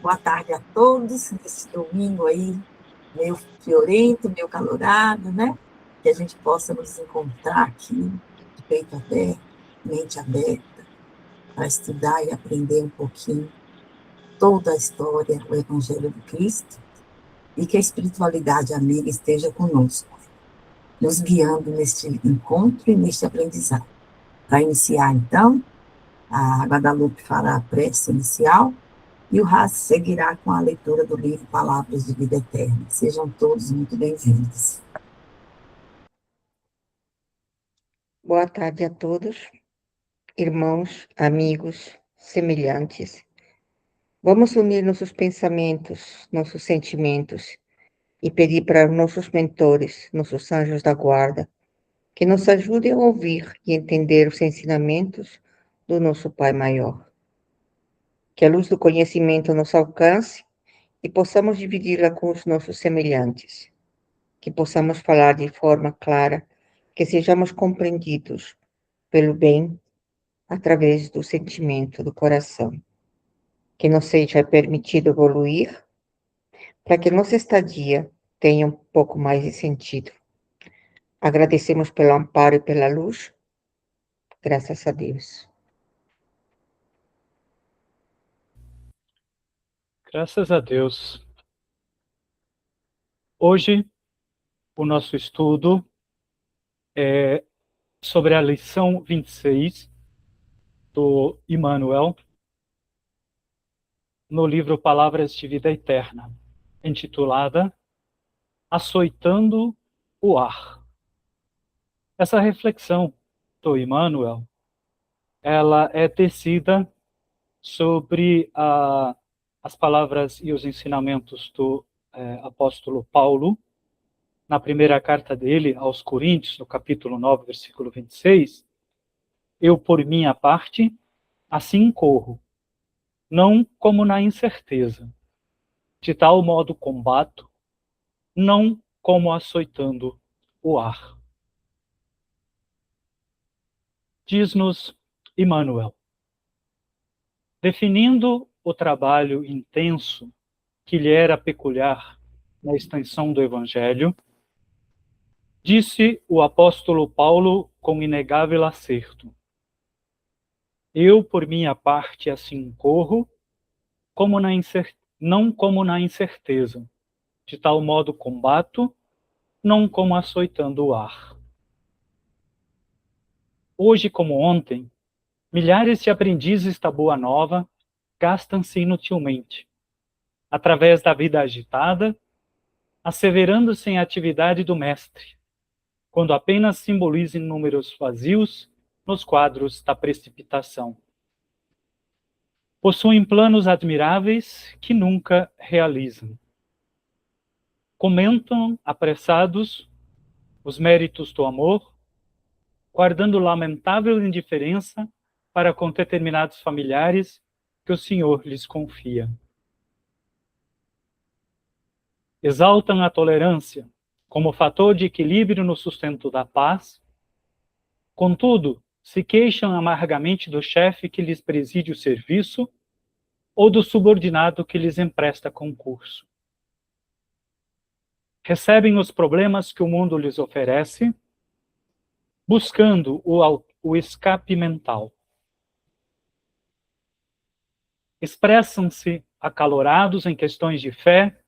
Boa tarde a todos, nesse domingo aí, meio fiorento, meio calorado, né? Que a gente possa nos encontrar aqui, de peito aberto, mente aberta, para estudar e aprender um pouquinho toda a história, o Evangelho de Cristo, e que a espiritualidade amiga esteja conosco, nos guiando neste encontro e neste aprendizado. Para iniciar, então, a Guadalupe fará a prece inicial, e o Raz seguirá com a leitura do livro Palavras de Vida Eterna. Sejam todos muito bem-vindos. Boa tarde a todos, irmãos, amigos, semelhantes. Vamos unir nossos pensamentos, nossos sentimentos e pedir para nossos mentores, nossos anjos da guarda, que nos ajudem a ouvir e entender os ensinamentos do nosso Pai Maior. Que a luz do conhecimento nos alcance e possamos dividi-la com os nossos semelhantes. Que possamos falar de forma clara, que sejamos compreendidos pelo bem através do sentimento do coração. Que nos seja permitido evoluir para que nossa estadia tenha um pouco mais de sentido. Agradecemos pelo amparo e pela luz. Graças a Deus. Graças a Deus. Hoje, o nosso estudo é sobre a lição 26 do Emmanuel, no livro Palavras de Vida Eterna, intitulada Açoitando o Ar. Essa reflexão do Emmanuel, ela é tecida sobre as palavras e os ensinamentos do apóstolo Paulo, na primeira carta dele aos Coríntios, no capítulo 9, versículo 26, eu, por minha parte, assim corro, não como na incerteza, de tal modo combato, não como açoitando o ar. Diz-nos Emmanuel, definindo o trabalho intenso que lhe era peculiar na extensão do Evangelho, disse o apóstolo Paulo com inegável acerto, eu, por minha parte, assim corro, não como na incerteza, de tal modo combato, não como açoitando o ar. Hoje, como ontem, milhares de aprendizes da Boa Nova gastam-se inutilmente, através da vida agitada, asseverando-se em atividade do mestre, quando apenas simbolizem números vazios nos quadros da precipitação. Possuem planos admiráveis que nunca realizam. Comentam, apressados, os méritos do amor, guardando lamentável indiferença para com determinados familiares que o Senhor lhes confia. Exaltam a tolerância como fator de equilíbrio no sustento da paz, contudo, se queixam amargamente do chefe que lhes preside o serviço ou do subordinado que lhes empresta concurso. Recebem os problemas que o mundo lhes oferece, buscando o escape mental. Expressam-se acalorados em questões de fé,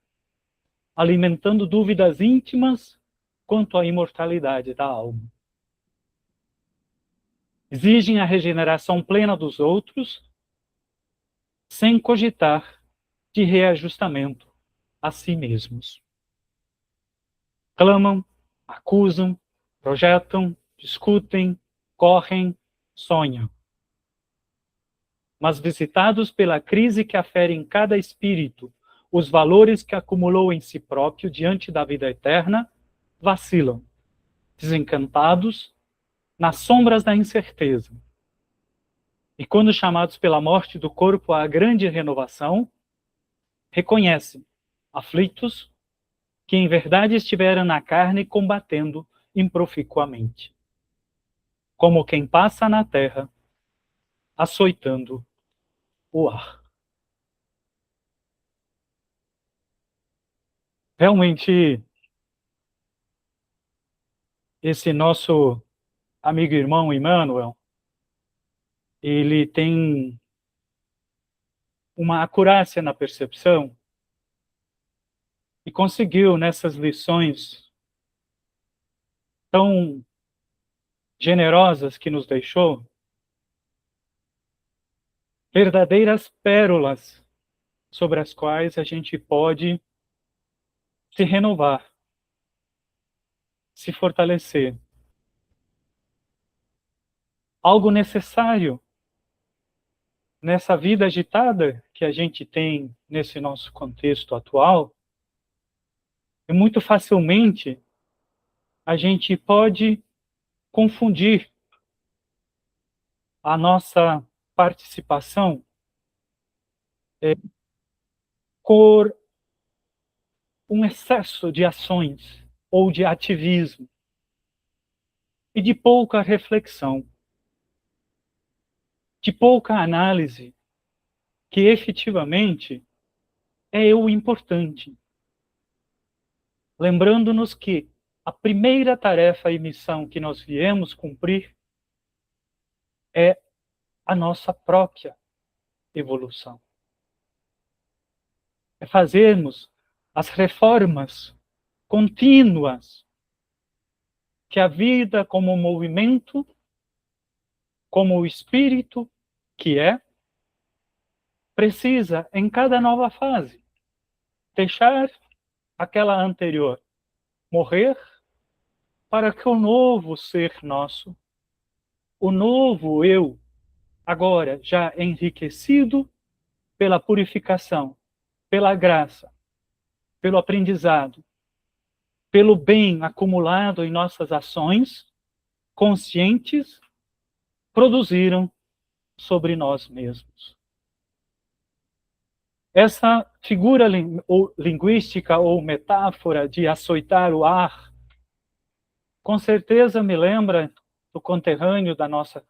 alimentando dúvidas íntimas quanto à imortalidade da alma. Exigem a regeneração plena dos outros, sem cogitar de reajustamento a si mesmos. Clamam, acusam, projetam, discutem, correm, sonham. Mas visitados pela crise que afere em cada espírito os valores que acumulou em si próprio diante da vida eterna, vacilam, desencantados, nas sombras da incerteza. E quando chamados pela morte do corpo à grande renovação, reconhecem, aflitos, que em verdade estiveram na carne combatendo improficuamente, como quem passa na terra, açoitando o ar. Realmente, esse nosso amigo e irmão Emmanuel, ele tem uma acurácia na percepção e conseguiu, nessas lições tão generosas que nos deixou, verdadeiras pérolas sobre as quais a gente pode se renovar, se fortalecer. Algo necessário nessa vida agitada que a gente tem nesse nosso contexto atual, e muito facilmente a gente pode confundir a nossa participação por um excesso de ações ou de ativismo e de pouca reflexão, de pouca análise, que efetivamente é o importante. Lembrando-nos que a primeira tarefa e missão que nós viemos cumprir é a nossa própria evolução. É fazermos as reformas contínuas que a vida, como movimento, como o espírito que é, precisa em cada nova fase. Deixar aquela anterior morrer para que o novo ser nosso, o novo eu, agora já enriquecido pela purificação, pela graça, pelo aprendizado, pelo bem acumulado em nossas ações conscientes, produziram sobre nós mesmos. Essa figura linguística ou metáfora de açoitar o ar, com certeza me lembra do conterrâneo da nossa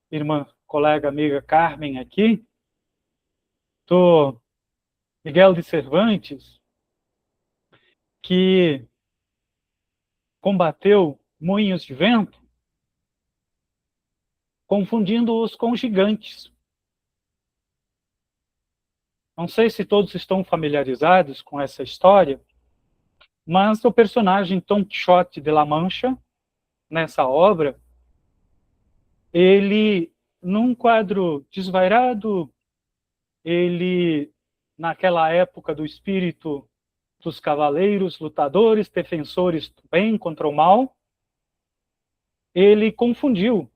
irmã, colega, amiga Carmen aqui, do Miguel de Cervantes, que combateu moinhos de vento, confundindo-os com gigantes. Não sei se todos estão familiarizados com essa história, mas o personagem Don Quixote de La Mancha, nessa obra, ele, num quadro desvairado, ele, naquela época do espírito dos cavaleiros, lutadores, defensores do bem contra o mal, ele confundiu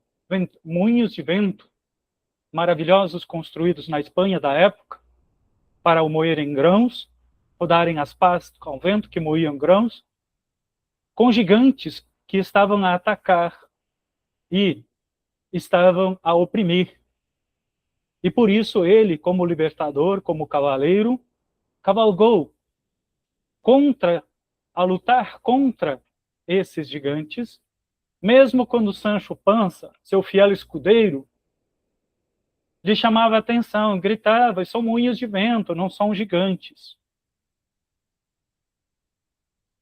moinhos de vento, maravilhosos, construídos na Espanha da época, para o moerem grãos, rodarem as pás ao vento que moíam grãos, com gigantes que estavam a atacar e estavam a oprimir. E por isso ele, como libertador, como cavaleiro, cavalgou a lutar contra esses gigantes, mesmo quando Sancho Panza, seu fiel escudeiro, lhe chamava a atenção, gritava: são moinhos de vento, não são gigantes.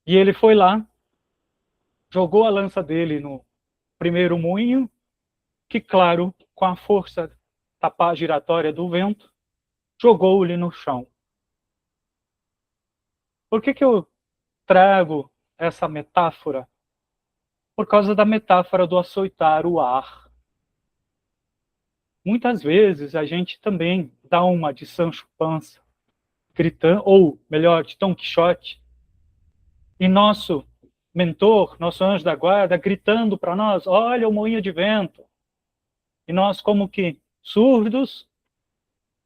E ele foi lá, jogou a lança dele no primeiro moinho, que, claro, com a força da pá giratória do vento, jogou-lhe no chão. Por que eu trago essa metáfora? Por causa da metáfora do açoitar o ar. Muitas vezes a gente também dá uma de Sancho Panza, gritando, ou melhor, de Don Quixote, e nosso mentor, nosso anjo da guarda, gritando para nós: olha o moinho de vento. E nós, como que surdos,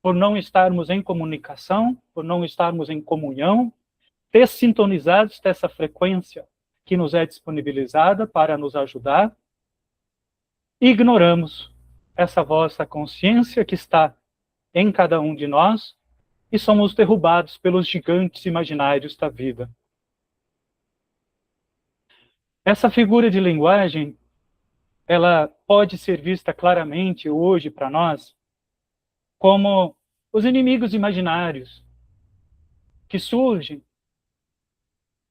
por não estarmos em comunicação, por não estarmos em comunhão, dessintonizados dessa frequência que nos é disponibilizada para nos ajudar, ignoramos essa vossa consciência que está em cada um de nós e somos derrubados pelos gigantes imaginários da vida. Essa figura de linguagem, ela pode ser vista claramente hoje para nós como os inimigos imaginários que surgem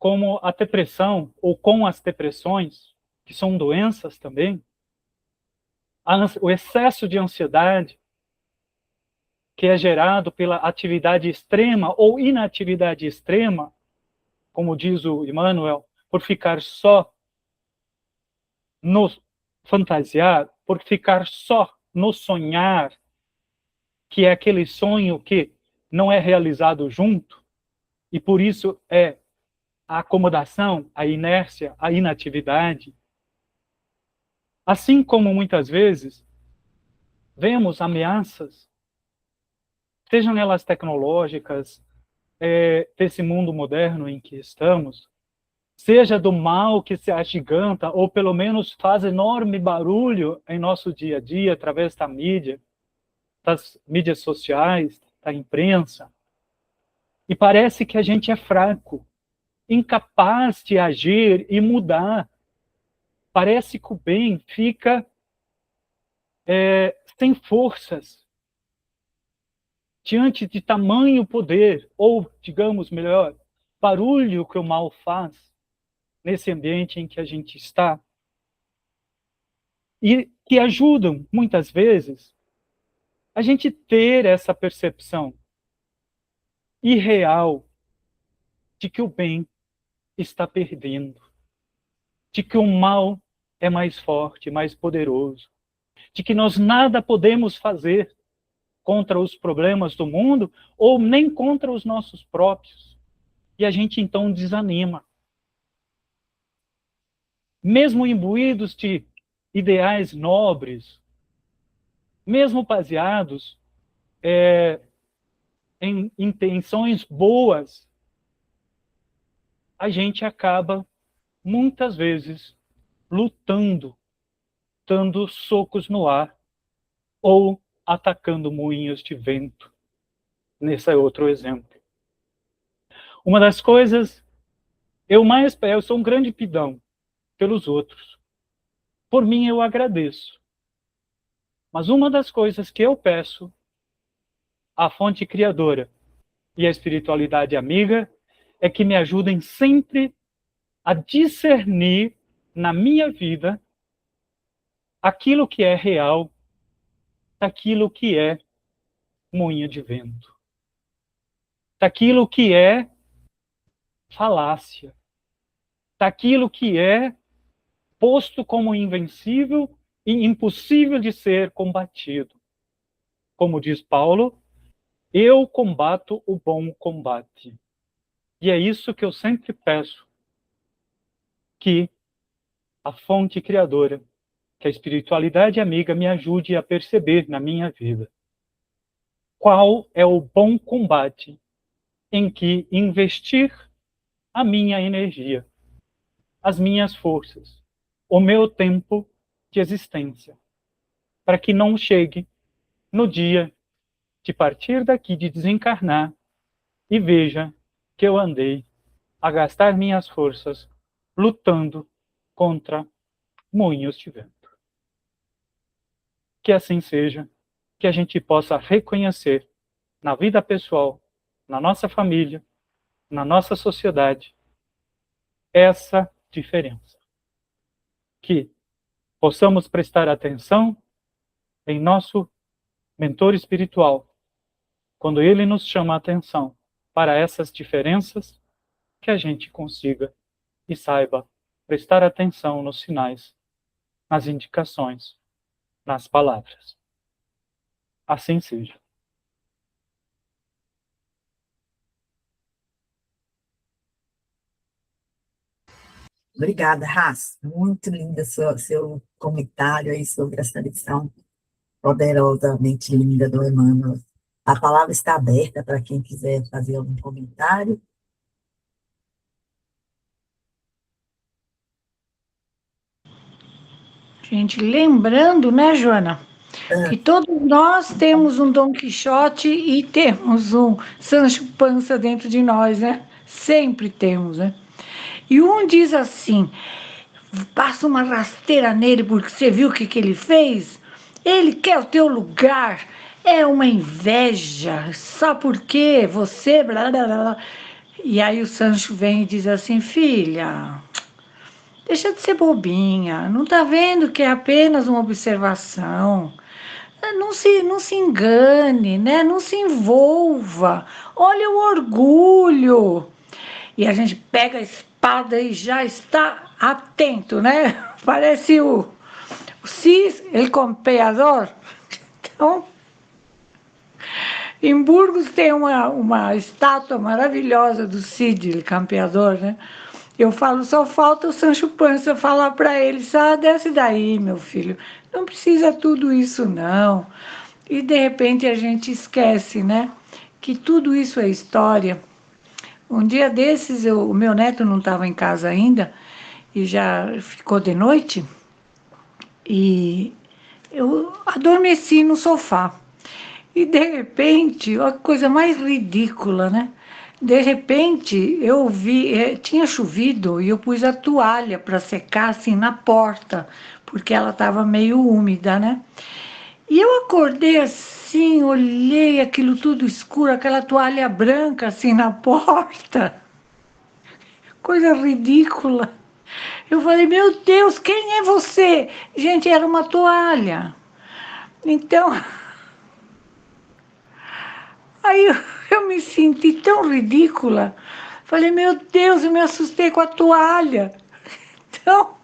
como a depressão, ou com as depressões, que são doenças também, o excesso de ansiedade, que é gerado pela atividade extrema ou inatividade extrema, como diz o Emmanuel, por ficar só no fantasiar, por ficar só no sonhar, que é aquele sonho que não é realizado junto, e por isso é a acomodação, a inércia, a inatividade. Assim como muitas vezes vemos ameaças, sejam elas tecnológicas, desse mundo moderno em que estamos, seja do mal que se agiganta, ou pelo menos faz enorme barulho em nosso dia a dia, através da mídia, das mídias sociais, da imprensa, e parece que a gente é fraco, incapaz de agir e mudar. Parece que o bem fica sem forças diante de tamanho poder, ou, digamos melhor, barulho que o mal faz nesse ambiente em que a gente está, e que ajudam, muitas vezes, a gente ter essa percepção irreal de que o bem está perdendo, de que o mal é mais forte, mais poderoso, de que nós nada podemos fazer contra os problemas do mundo, ou nem contra os nossos próprios. E a gente então desanima. Mesmo imbuídos de ideais nobres, mesmo baseados em intenções boas, a gente acaba, muitas vezes, lutando, dando socos no ar, ou atacando moinhos de vento. Nesse é outro exemplo. Uma das coisas, eu sou um grande pidão pelos outros. Por mim, eu agradeço. Mas uma das coisas que eu peço à fonte criadora e à espiritualidade amiga é que me ajudem sempre a discernir na minha vida aquilo que é real daquilo que é moinho de vento, daquilo que é falácia, daquilo que é posto como invencível e impossível de ser combatido. Como diz Paulo, eu combato o bom combate. E é isso que eu sempre peço, que a fonte criadora, que a espiritualidade amiga me ajude a perceber na minha vida. Qual é o bom combate em que investir a minha energia, as minhas forças, o meu tempo de existência, para que não chegue no dia de partir daqui, de desencarnar, e veja que eu andei a gastar minhas forças lutando contra moinhos de vento. Que assim seja, que a gente possa reconhecer na vida pessoal, na nossa família, na nossa sociedade, essa diferença. Que possamos prestar atenção em nosso mentor espiritual, quando ele nos chama a atenção para essas diferenças, que a gente consiga e saiba prestar atenção nos sinais, nas indicações, nas palavras. Assim seja. Obrigada, Raça. Muito lindo seu comentário aí sobre essa lição poderosamente linda do Emmanuel. A palavra está aberta para quem quiser fazer algum comentário. Gente, lembrando, né, Joana, que todos nós temos um Dom Quixote e temos um Sancho Panza dentro de nós, né? Sempre temos, né? E um diz assim, passa uma rasteira nele porque você viu o que ele fez? Ele quer o teu lugar, é uma inveja, só porque você, blá, blá, blá. E aí o Sancho vem e diz assim: filha, deixa de ser bobinha, não tá vendo que é apenas uma observação? Não se engane, né? Não se envolva. Olha o orgulho. E a gente pega a espada e já está atento, né? Parece o Cis, el campeador. Então, em Burgos tem uma estátua maravilhosa do Cid, o campeador, né? Eu falo, só falta o Sancho Panza falar para ele, desce daí, meu filho, não precisa tudo isso, não. E de repente a gente esquece, né? Que tudo isso é história. Um dia desses, o meu neto não estava em casa ainda, e já ficou de noite, e eu adormeci no sofá. E de repente, a coisa mais ridícula, né? De repente, eu vi, tinha chovido e eu pus a toalha para secar assim na porta, porque ela estava meio úmida, né? E eu acordei assim, olhei aquilo tudo escuro, aquela toalha branca assim na porta, coisa ridícula. Eu falei, meu Deus, quem é você? Gente, era uma toalha. Então, aí eu me senti tão ridícula. Falei, meu Deus, eu me assustei com a toalha. Então,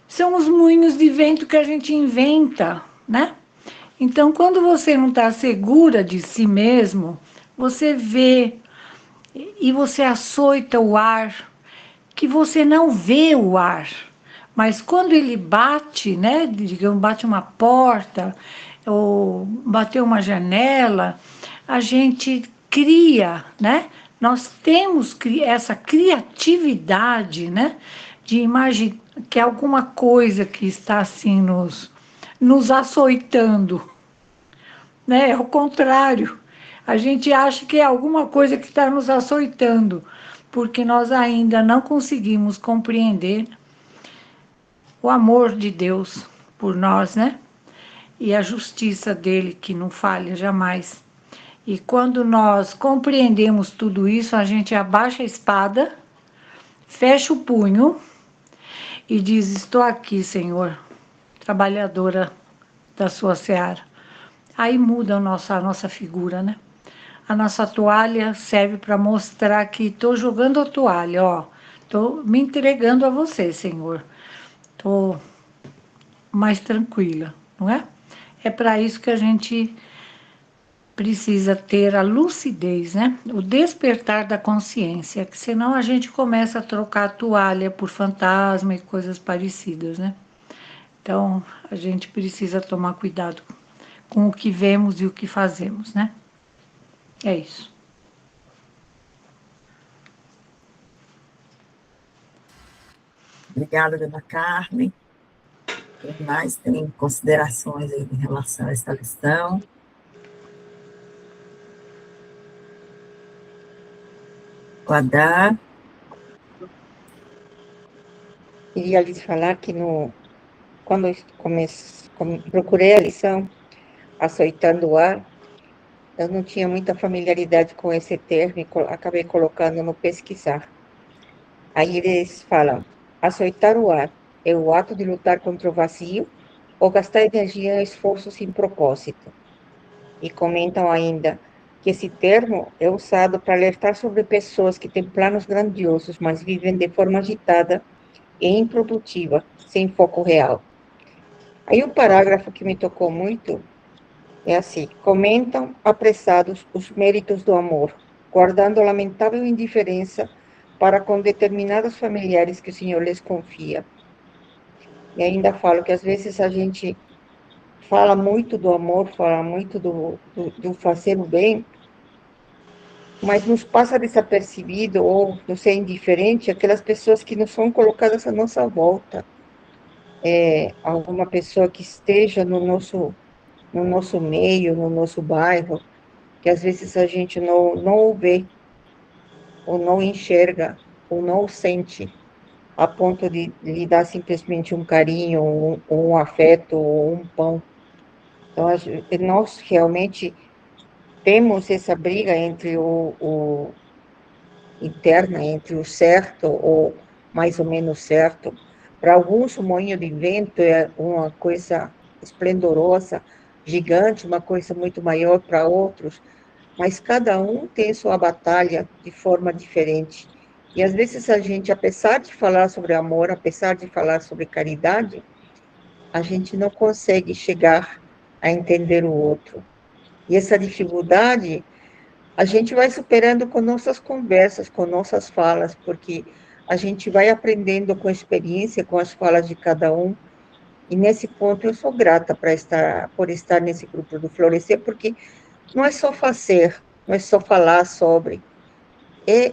são os moinhos de vento que a gente inventa, né? Então, quando você não está segura de si mesmo, você vê e você açoita o ar, que você não vê o ar. Mas quando ele bate, né, digamos, bate uma porta ou bateu uma janela, a gente cria, né? Nós temos essa criatividade, né, de imaginar que é alguma coisa que está assim nos açoitando, né? É o contrário. A gente acha que é alguma coisa que está nos açoitando, porque nós ainda não conseguimos compreender o amor de Deus por nós, né? E a justiça dele que não falha jamais. E quando nós compreendemos tudo isso, a gente abaixa a espada, fecha o punho e diz: estou aqui, Senhor, trabalhadora da sua seara. Aí muda a nossa figura, né? A nossa toalha serve para mostrar que estou jogando a toalha, ó. Estou me entregando a você, Senhor. Estou mais tranquila, não é? É para isso que a gente precisa ter a lucidez, né? O despertar da consciência, que senão a gente começa a trocar a toalha por fantasma e coisas parecidas, né? Então, a gente precisa tomar cuidado com o que vemos e o que fazemos, né? É isso. Obrigada, dona Carmen. Quem mais tem considerações aí em relação a esta lição? Guardar. Queria lhes falar que quando eu procurei a lição, açoitando o ar, eu não tinha muita familiaridade com esse termo e acabei colocando no pesquisar. Aí eles falam, açoitar o ar é o ato de lutar contra o vazio ou gastar energia em esforço sem propósito. E comentam ainda que esse termo é usado para alertar sobre pessoas que têm planos grandiosos, mas vivem de forma agitada e improdutiva, sem foco real. Aí o parágrafo que me tocou muito é assim: comentam apressados os méritos do amor, guardando lamentável indiferença para com determinados familiares que o Senhor lhes confia. E ainda falo que às vezes a gente fala muito do amor, fala muito do fazer o bem, mas nos passa desapercebido ou do ser indiferente aquelas pessoas que não são colocadas à nossa volta. Alguma pessoa que esteja no nosso meio, no nosso bairro, que às vezes a gente não o vê, ou não enxerga, ou não o sente, a ponto de lhe dar simplesmente um carinho, um afeto, ou um pão. Então, nós realmente temos essa briga entre o interna entre o certo ou mais ou menos certo. Para alguns, o moinho de vento é uma coisa esplendorosa, gigante, uma coisa muito maior para outros, mas cada um tem sua batalha de forma diferente. E às vezes a gente, apesar de falar sobre amor, apesar de falar sobre caridade, a gente não consegue chegar a entender o outro. E essa dificuldade a gente vai superando com nossas conversas, com nossas falas, porque a gente vai aprendendo com a experiência, com as falas de cada um. E nesse ponto eu sou grata por estar nesse grupo do Florescer, porque não é só fazer, não é só falar sobre, é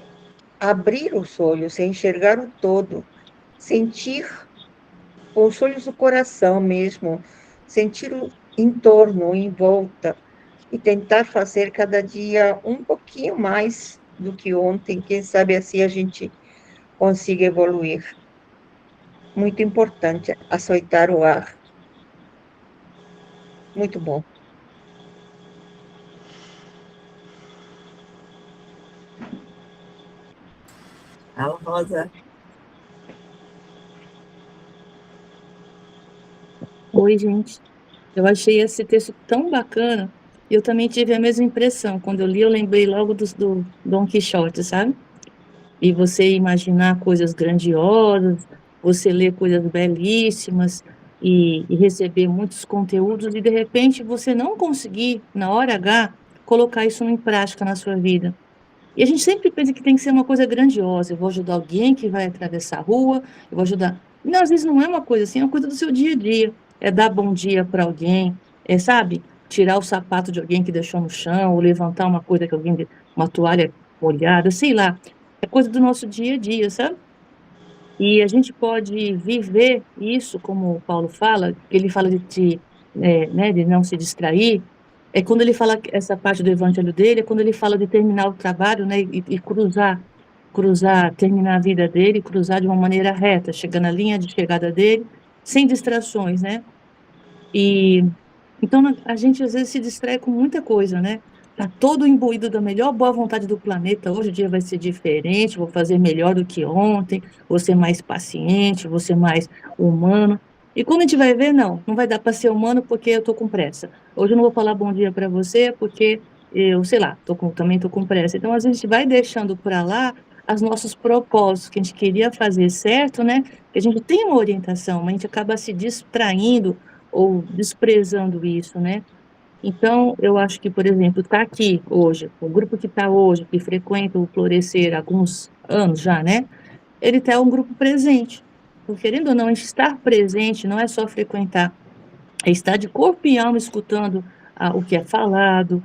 abrir os olhos, é enxergar o todo, sentir com os olhos do coração mesmo, sentir o entorno, em volta, e tentar fazer cada dia um pouquinho mais do que ontem, quem sabe assim a gente consiga evoluir. Muito importante, aceitar o ar. Muito bom. Fala, Rosa. Oi, gente. Eu achei esse texto tão bacana. E eu também tive a mesma impressão. Quando eu li, eu lembrei logo do Dom Quixote, sabe? E você imaginar coisas grandiosas, você ler coisas belíssimas e receber muitos conteúdos e, de repente, você não conseguir, na hora H, colocar isso em prática na sua vida. E a gente sempre pensa que tem que ser uma coisa grandiosa. Eu vou ajudar alguém que vai atravessar a rua, eu vou ajudar. Não, às vezes não é uma coisa assim, é uma coisa do seu dia a dia. É dar bom dia para alguém, sabe? Tirar o sapato de alguém que deixou no chão, ou levantar uma coisa que alguém, uma toalha molhada, sei lá. É coisa do nosso dia a dia, sabe? E a gente pode viver isso, como o Paulo fala, que ele fala né, de não se distrair, é quando ele fala essa parte do evangelho dele, é quando ele fala de terminar o trabalho, né, e cruzar, terminar a vida dele, cruzar de uma maneira reta, chegar na linha de chegada dele, sem distrações, né? E então a gente às vezes se distrai com muita coisa, né? Tá todo imbuído da melhor boa vontade do planeta. Hoje o dia vai ser diferente, vou fazer melhor do que ontem, vou ser mais paciente, vou ser mais humano. E quando a gente vai ver, não vai dar para ser humano porque eu tô com pressa. Hoje eu não vou falar bom dia para você porque eu, sei lá, também tô com pressa. Então às vezes a gente vai deixando para lá os nossos propósitos que a gente queria fazer certo, né? Que a gente tem uma orientação, mas a gente acaba se distraindo ou desprezando isso, né? Então, eu acho que, por exemplo, está aqui hoje, o grupo que está hoje, que frequenta o Florescer há alguns anos já, né? Ele está um grupo presente. Porque, querendo ou não, a gente estar presente não é só frequentar, é estar de corpo e alma escutando o que é falado,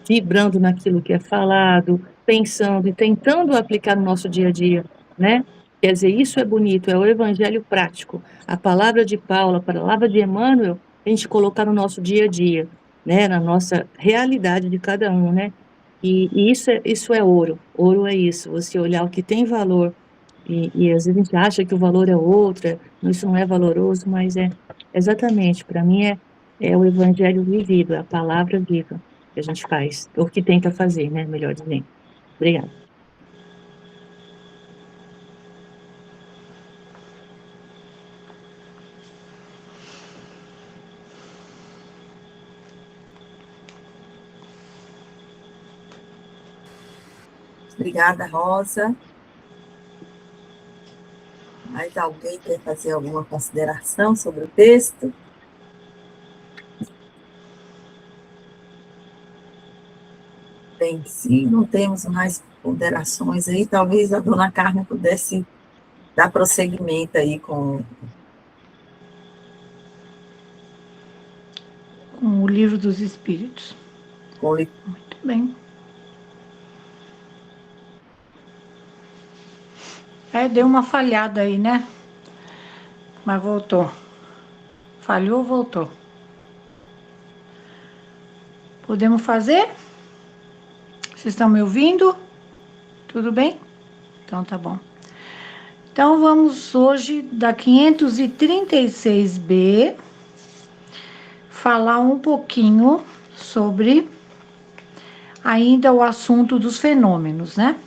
vibrando naquilo que é falado, pensando e tentando aplicar no nosso dia a dia, né? Quer dizer, isso é bonito, é o evangelho prático. A palavra de Paulo, a palavra de Emmanuel, a gente colocar no nosso dia a dia, né? Na nossa realidade de cada um, né? E isso é ouro. Ouro é isso, você olhar o que tem valor. E às vezes a gente acha que o valor é outro, isso não é valoroso, mas é exatamente, para mim é o evangelho vivido, é a palavra viva que a gente faz, ou que tenta fazer, né? Melhor dizendo. Obrigada. Obrigada, Rosa. Mais alguém quer fazer alguma consideração sobre o texto? Bem, se não temos mais ponderações aí, talvez a dona Carmen pudesse dar prosseguimento aí com Com o Livro dos Espíritos. Muito bem. Deu uma falhada aí, né? Mas voltou. Falhou, voltou. Podemos fazer? Vocês estão me ouvindo? Tudo bem? Então tá bom. Então vamos hoje da 536B falar um pouquinho sobre ainda o assunto dos fenômenos, né?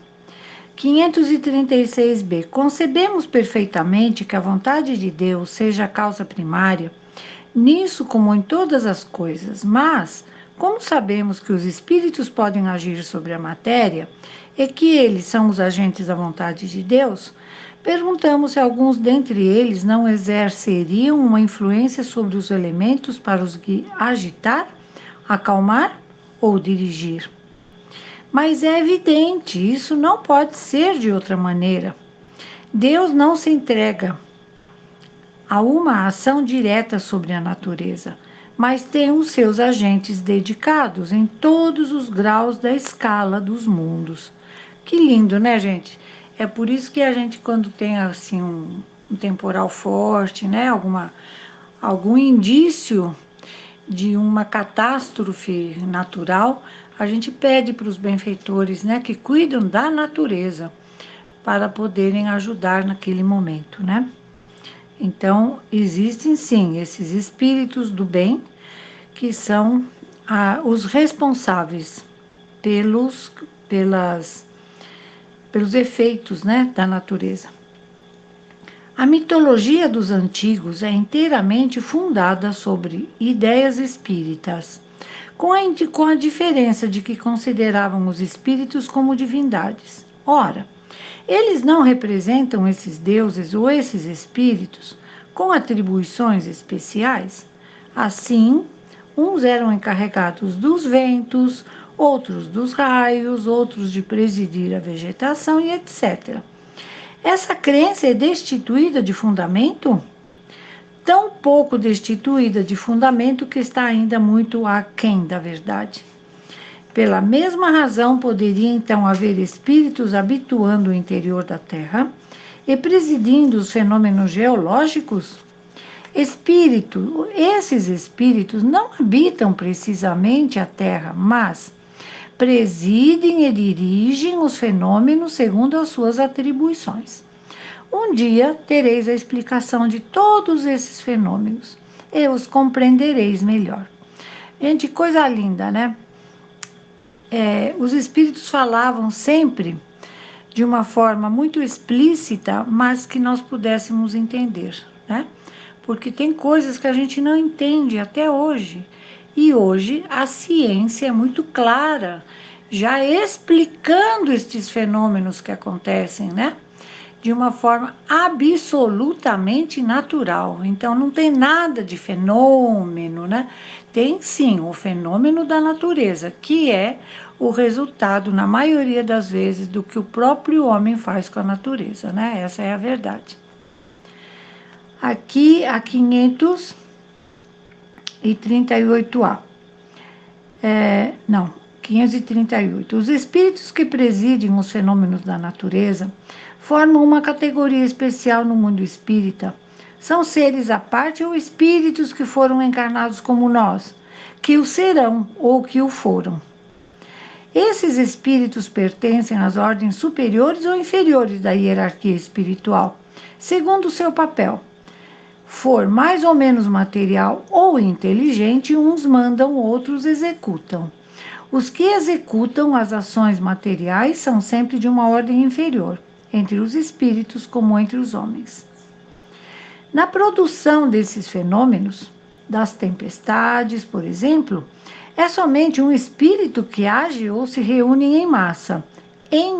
536b. Concebemos perfeitamente que a vontade de Deus seja a causa primária, nisso como em todas as coisas, mas, como sabemos que os espíritos podem agir sobre a matéria e que eles são os agentes da vontade de Deus, perguntamos se alguns dentre eles não exerceriam uma influência sobre os elementos para os agitar, acalmar ou dirigir. Mas é evidente, isso não pode ser de outra maneira. Deus não se entrega a uma ação direta sobre a natureza, mas tem os seus agentes dedicados em todos os graus da escala dos mundos. Que lindo, né, gente? É por isso que a gente, quando tem assim um temporal forte, né, algum indício de uma catástrofe natural, a gente pede para os benfeitores, né, que cuidam da natureza, para poderem ajudar naquele momento, né? Então, existem sim esses espíritos do bem, que são os responsáveis pelos efeitos, né, da natureza. A mitologia dos antigos é inteiramente fundada sobre ideias espíritas, com a diferença de que consideravam os espíritos como divindades. Ora, eles não representam esses deuses ou esses espíritos com atribuições especiais. Assim, uns eram encarregados dos ventos, outros dos raios, outros de presidir a vegetação e etc. Essa crença é destituída de fundamento? Tão pouco destituída de fundamento que está ainda muito aquém da verdade. Pela mesma razão, poderia então haver espíritos habituando o interior da Terra e presidindo os fenômenos geológicos? Esses espíritos não habitam precisamente a Terra, mas presidem e dirigem os fenômenos segundo as suas atribuições. Um dia tereis a explicação de todos esses fenômenos e os compreendereis melhor. Gente, coisa linda, né? Os espíritos falavam sempre de uma forma muito explícita, mas que nós pudéssemos entender, né? Porque tem coisas que a gente não entende até hoje. E hoje a ciência é muito clara, já explicando estes fenômenos que acontecem, né? De uma forma absolutamente natural. Então, não tem nada de fenômeno, né? Tem sim o fenômeno da natureza, que é o resultado, na maioria das vezes, do que o próprio homem faz com a natureza, né? Essa é a verdade. Aqui, a 538A. 538. Os espíritos que presidem os fenômenos da natureza formam uma categoria especial no mundo espírita. São seres à parte ou espíritos que foram encarnados como nós, que o serão ou que o foram. Esses espíritos pertencem às ordens superiores ou inferiores da hierarquia espiritual, segundo o seu papel. For mais ou menos material ou inteligente, uns mandam, outros executam. Os que executam as ações materiais são sempre de uma ordem inferior, entre os espíritos como entre os homens. Na produção desses fenômenos, das tempestades, por exemplo, é somente um espírito que age ou se reúne em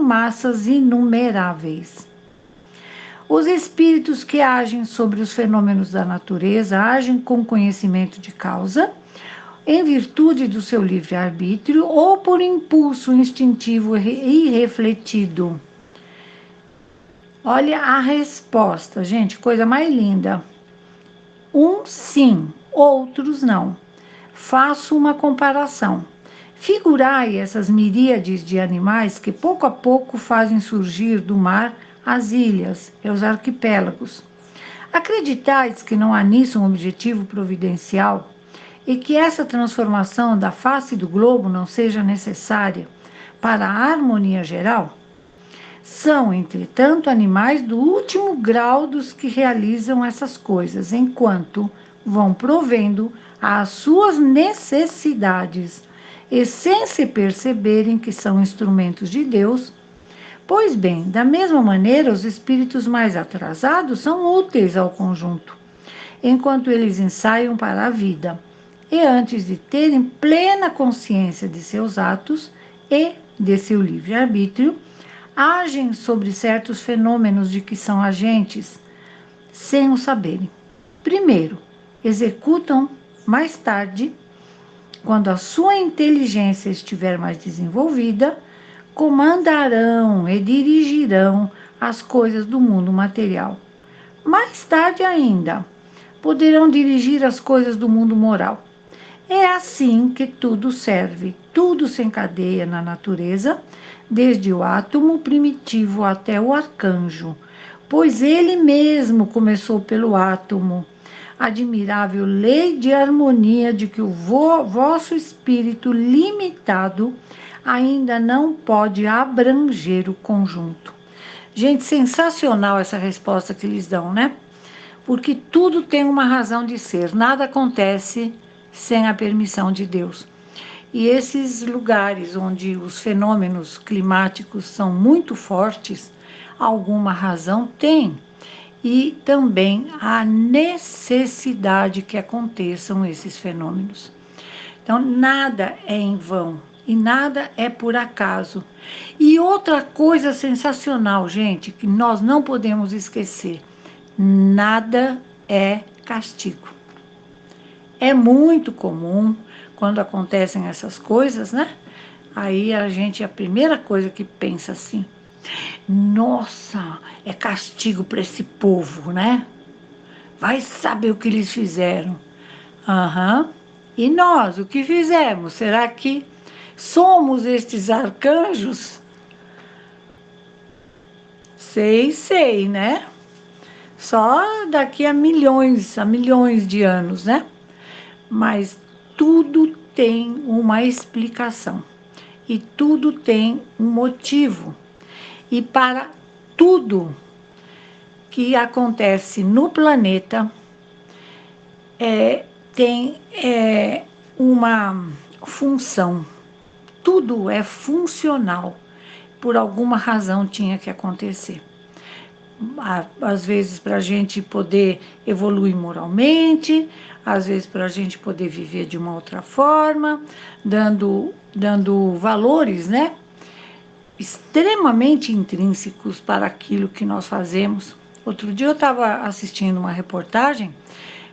massas inumeráveis. Os espíritos que agem sobre os fenômenos da natureza agem com conhecimento de causa, em virtude do seu livre-arbítrio ou por impulso instintivo e refletido. Olha a resposta, gente, coisa mais linda. Uns sim, outros não. Faço uma comparação. Figurai essas miríades de animais que pouco a pouco fazem surgir do mar as ilhas e os arquipélagos. Acreditais que não há nisso um objetivo providencial e que essa transformação da face do globo não seja necessária para a harmonia geral? São, entretanto, animais do último grau dos que realizam essas coisas, enquanto vão provendo às suas necessidades e sem se perceberem que são instrumentos de Deus, Pois bem, da mesma maneira, os espíritos mais atrasados são úteis ao conjunto, enquanto eles ensaiam para a vida, e antes de terem plena consciência de seus atos e de seu livre-arbítrio, agem sobre certos fenômenos de que são agentes, sem o saberem. Primeiro, executam mais tarde, quando a sua inteligência estiver mais desenvolvida, comandarão e dirigirão as coisas do mundo material. Mais tarde ainda, poderão dirigir as coisas do mundo moral. É assim que tudo serve, tudo se encadeia na natureza, desde o átomo primitivo até o arcanjo, pois ele mesmo começou pelo átomo. Admirável lei de harmonia de que o vosso espírito limitado ainda não pode abranger o conjunto. Gente, sensacional essa resposta que eles dão, né? Porque tudo tem uma razão de ser, nada acontece sem a permissão de Deus. E esses lugares onde os fenômenos climáticos são muito fortes, alguma razão tem. E também a necessidade que aconteçam esses fenômenos. Então, nada é em vão e nada é por acaso. E outra coisa sensacional, gente, que nós não podemos esquecer: nada é castigo. É muito comum quando acontecem essas coisas, né? Aí a primeira coisa que pensa assim: nossa, é castigo para esse povo, né? Vai saber o que eles fizeram. Aham. E nós, o que fizemos? Será que somos estes arcanjos? Sei, né? Só daqui a milhões de anos, né? Mas tudo tem uma explicação e tudo tem um motivo. E para tudo que acontece no planeta, tem uma função. Tudo é funcional. Por alguma razão tinha que acontecer. Às vezes para a gente poder evoluir moralmente, às vezes para a gente poder viver de uma outra forma, dando valores, né, extremamente intrínsecos para aquilo que nós fazemos. Outro dia eu estava assistindo uma reportagem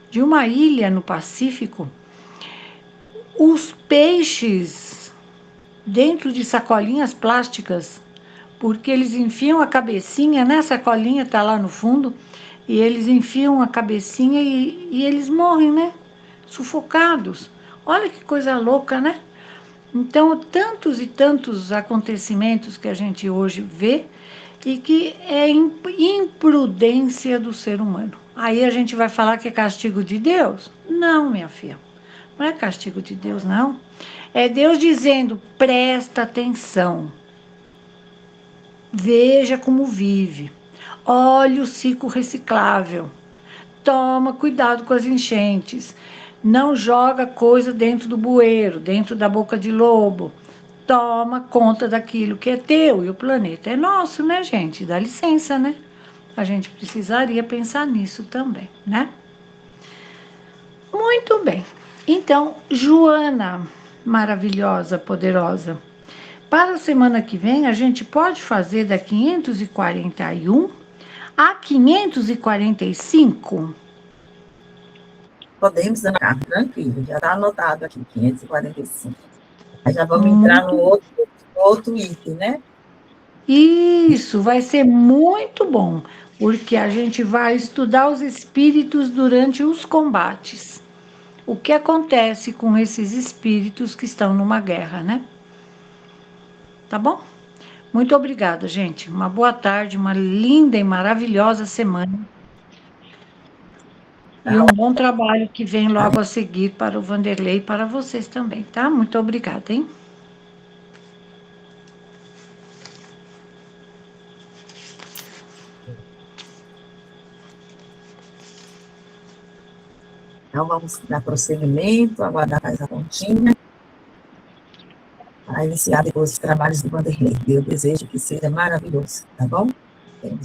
de uma ilha no Pacífico, os peixes dentro de sacolinhas plásticas, porque eles enfiam a cabecinha, né? A sacolinha está lá no fundo, e eles enfiam a cabecinha e eles morrem, né? Sufocados. Olha que coisa louca, né? Então, tantos e tantos acontecimentos que a gente hoje vê e que é imprudência do ser humano. Aí a gente vai falar que é castigo de Deus? Não, minha filha. Não é castigo de Deus, não. É Deus dizendo: presta atenção. Veja como vive. Olha o ciclo reciclável. Toma cuidado com as enchentes. Não joga coisa dentro do bueiro, dentro da boca de lobo. Toma conta daquilo que é teu. E o planeta é nosso, né, gente? Dá licença, né? A gente precisaria pensar nisso também, né? Muito bem. Então, Joana, maravilhosa, poderosa, para a semana que vem, a gente pode fazer da 541 a 545? Podemos andar, tranquilo, já está anotado aqui, 545. Aí já vamos entrar no outro item, né? Isso, vai ser muito bom, porque a gente vai estudar os espíritos durante os combates. O que acontece com esses espíritos que estão numa guerra, né? Tá bom? Muito obrigada, gente. Uma boa tarde, uma linda e maravilhosa semana. E um bom trabalho que vem logo a seguir para o Vanderlei e para vocês também, tá? Muito obrigada, hein? Então, vamos dar prosseguimento, aguardar mais a pontinha. a iniciar depois os trabalhos do Vanderlei. Eu desejo que seja maravilhoso, tá bom?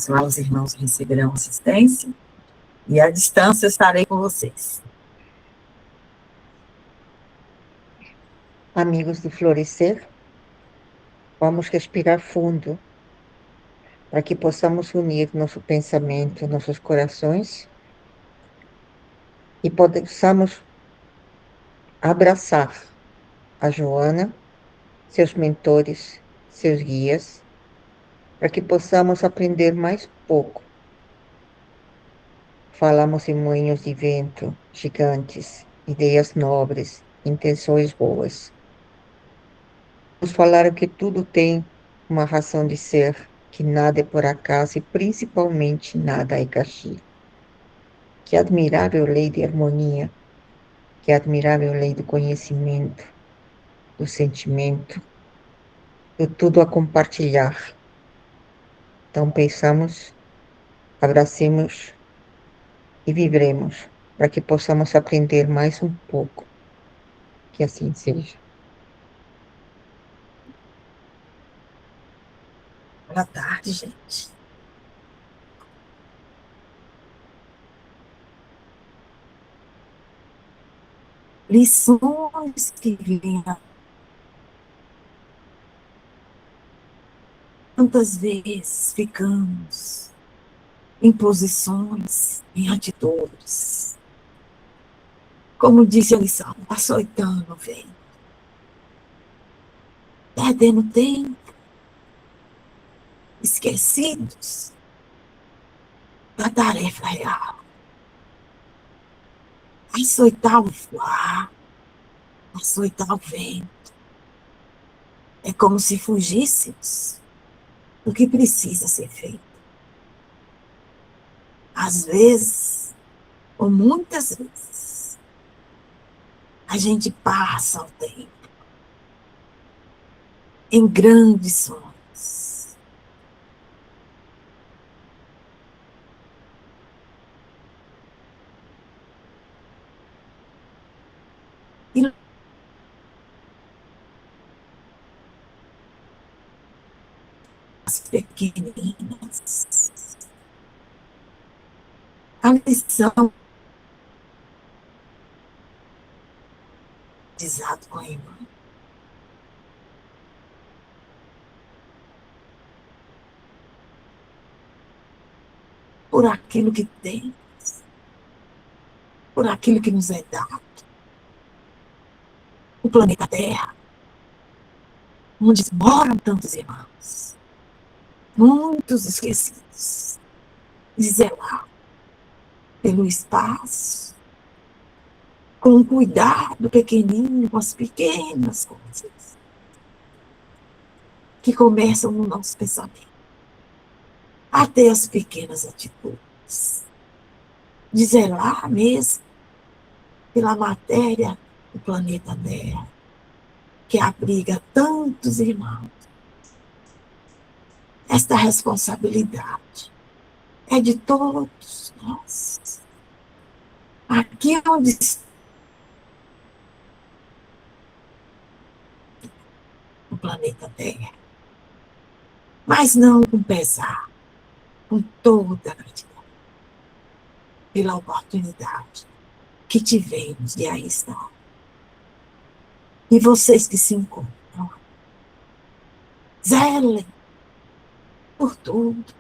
Lá os irmãos receberão assistência e à distância eu estarei com vocês. Amigos do Florescer, vamos respirar fundo para que possamos unir nosso pensamento, nossos corações e possamos abraçar a Joana, seus mentores, seus guias, para que possamos aprender mais pouco. Falamos em moinhos de vento gigantes, ideias nobres, intenções boas. Nos falaram que tudo tem uma razão de ser, que nada é por acaso e principalmente nada é castigo. Que admirável lei de harmonia, que admirável lei do conhecimento, do sentimento, do tudo a compartilhar. Então pensamos, abracemos e vivremos, para que possamos aprender mais um pouco. Que assim seja. Boa tarde, gente. Lições que vêm. Quantas vezes ficamos em posições, em atitudes, como disse a lição, açoitando o vento, perdendo tempo, esquecidos da tarefa real. Açoitar o ar, açoitar o vento, é como se fugíssemos do que precisa ser feito. Às vezes, ou muitas vezes, a gente passa o tempo em grandes sonhos. E as pequeninas, a lição desado com a irmã. Por aquilo que tem, por aquilo que nos é dado. O planeta Terra, onde moram tantos irmãos, muitos esquecidos, zelados pelo espaço, com um cuidado pequenino, com as pequenas coisas que começam no nosso pensamento, até as pequenas atitudes, de zelar mesmo pela matéria do planeta Terra, que abriga tantos irmãos. Esta responsabilidade é de todos nós. Aqui é onde o planeta Terra, mas não com pesar, com toda a gratidão pela oportunidade que tivemos de aí estar. E vocês que se encontram, zelem por tudo,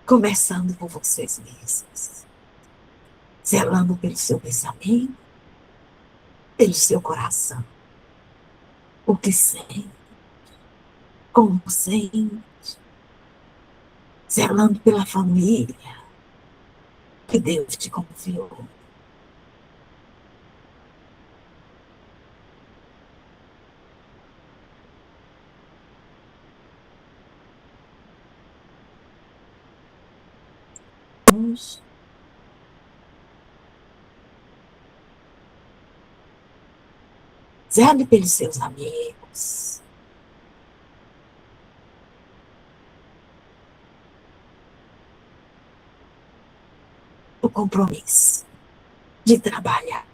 começando por vocês mesmos, zelando pelo seu pensamento, pelo seu coração, o que sente, como sente, zelando pela família que Deus te confiou. Zele pelos seus amigos. O compromisso de trabalhar.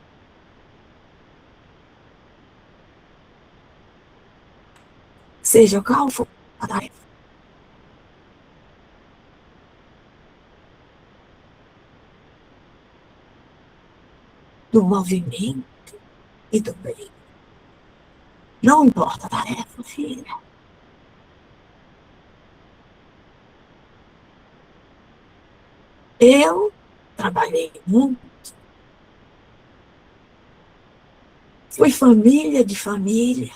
seja qual for a tarefa. Do movimento e do bem. Não importa a tarefa, filha. Eu trabalhei muito. Fui família de família.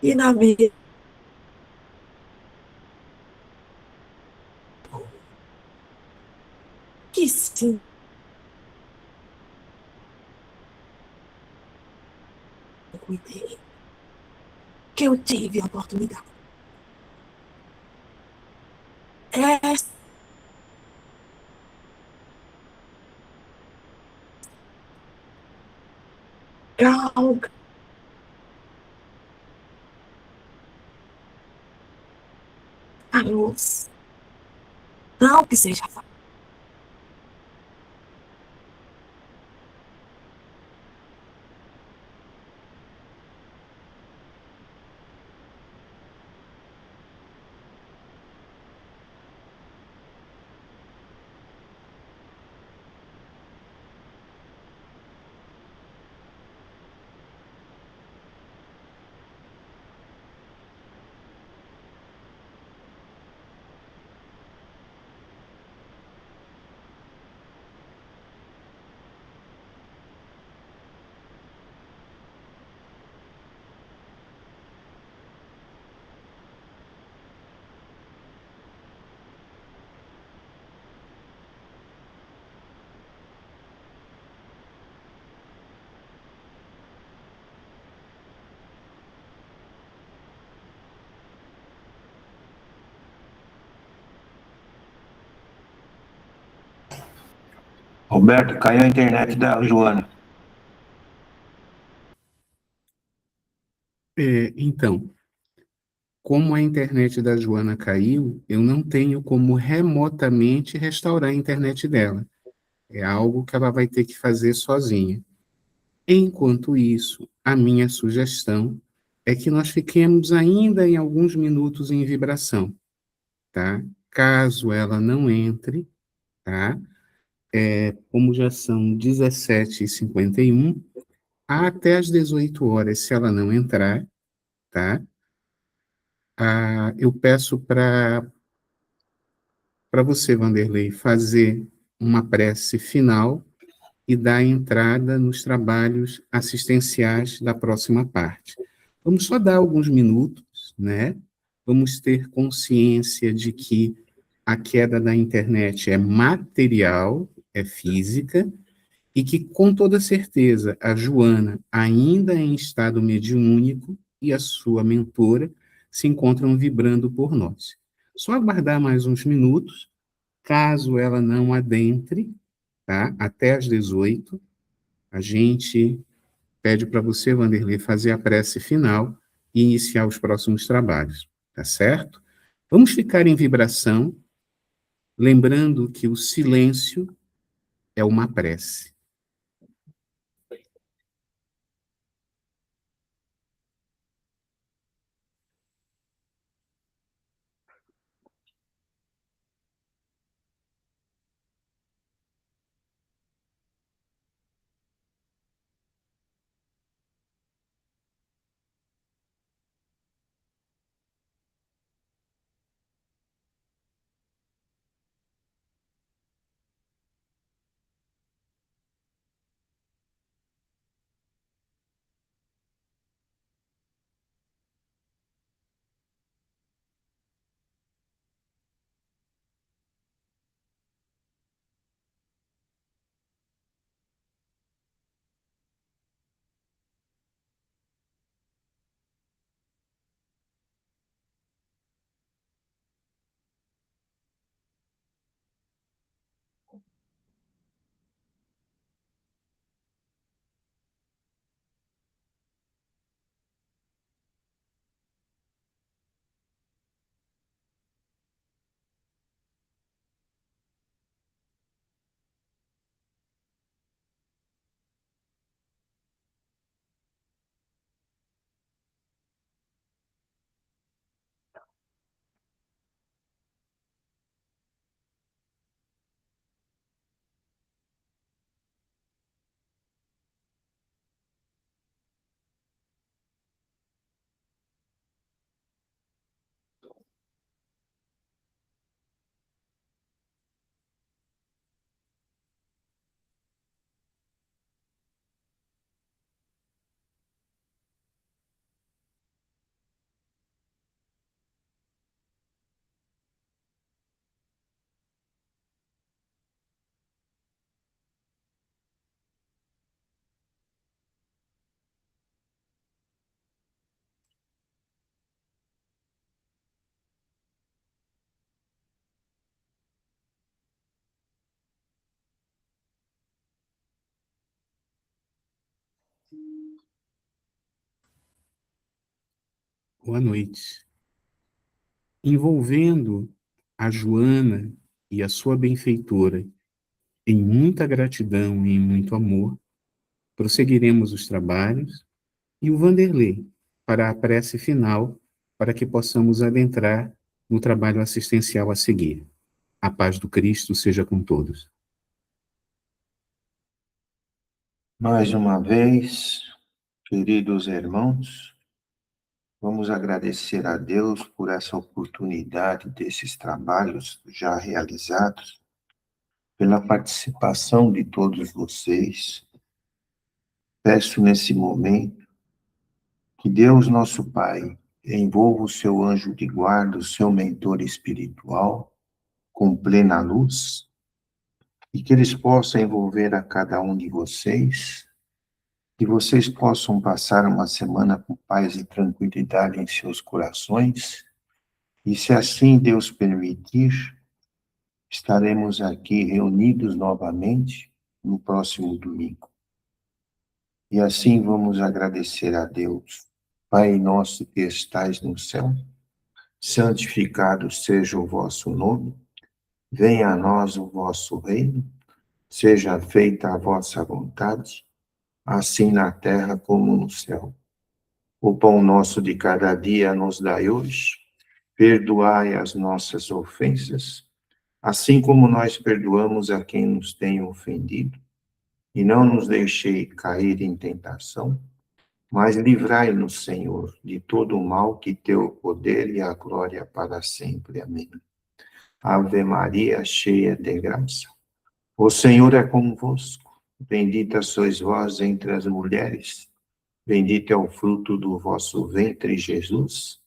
E na minha que sim, eu cuidei, que eu tive a oportunidade. É galga a luz. Não que seja fácil. Roberto, caiu a internet da Joana. Então, como a internet da Joana caiu, eu não tenho como remotamente restaurar a internet dela. É algo que ela vai ter que fazer sozinha. Enquanto isso, a minha sugestão é que nós fiquemos ainda em alguns minutos em vibração, tá? Caso ela não entre, tá? Como já são 17h51, até às 18 horas, se ela não entrar, tá? Eu peço para você, Vanderlei, fazer uma prece final e dar entrada nos trabalhos assistenciais da próxima parte. Vamos só dar alguns minutos, né? Vamos ter consciência de que a queda da internet é material, é física, e que, com toda certeza, a Joana, ainda em estado mediúnico, e a sua mentora se encontram vibrando por nós. Só aguardar mais uns minutos, caso ela não adentre, tá? Até às 18, a gente pede para você, Vanderlei, fazer a prece final e iniciar os próximos trabalhos, tá certo? Vamos ficar em vibração, lembrando que o silêncio é uma prece. boa noite. Envolvendo a Joana e a sua benfeitora em muita gratidão e em muito amor, prosseguiremos os trabalhos e o Vanderlei para a prece final, para que possamos adentrar no trabalho assistencial a seguir. A paz do Cristo seja com todos. Mais uma vez, queridos irmãos, vamos agradecer a Deus por essa oportunidade desses trabalhos já realizados, pela participação de todos vocês. Peço nesse momento que Deus, nosso Pai, envolva o seu anjo de guarda, o seu mentor espiritual, com plena luz, e que eles possam envolver a cada um de vocês, que vocês possam passar uma semana com paz e tranquilidade em seus corações, e se assim Deus permitir, estaremos aqui reunidos novamente no próximo domingo. E assim vamos agradecer a Deus. Pai nosso que estais no céu, santificado seja o vosso nome, venha a nós o vosso reino, seja feita a vossa vontade, assim na terra como no céu. O pão nosso de cada dia nos dai hoje, perdoai as nossas ofensas, assim como nós perdoamos a quem nos tem ofendido, e não nos deixei cair em tentação, mas livrai-nos, Senhor, de todo o mal, que teu o poder e a glória para sempre. Amém. Ave Maria, cheia de graça, o Senhor é convosco. Bendita sois vós entre as mulheres, bendito é o fruto do vosso ventre, Jesus.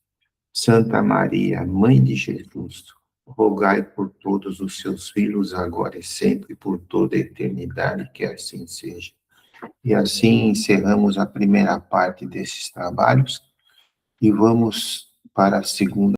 Santa Maria, Mãe de Jesus, rogai por todos os seus filhos, agora e sempre, por toda a eternidade, que assim seja. E assim encerramos a primeira parte desses trabalhos e vamos para a segunda.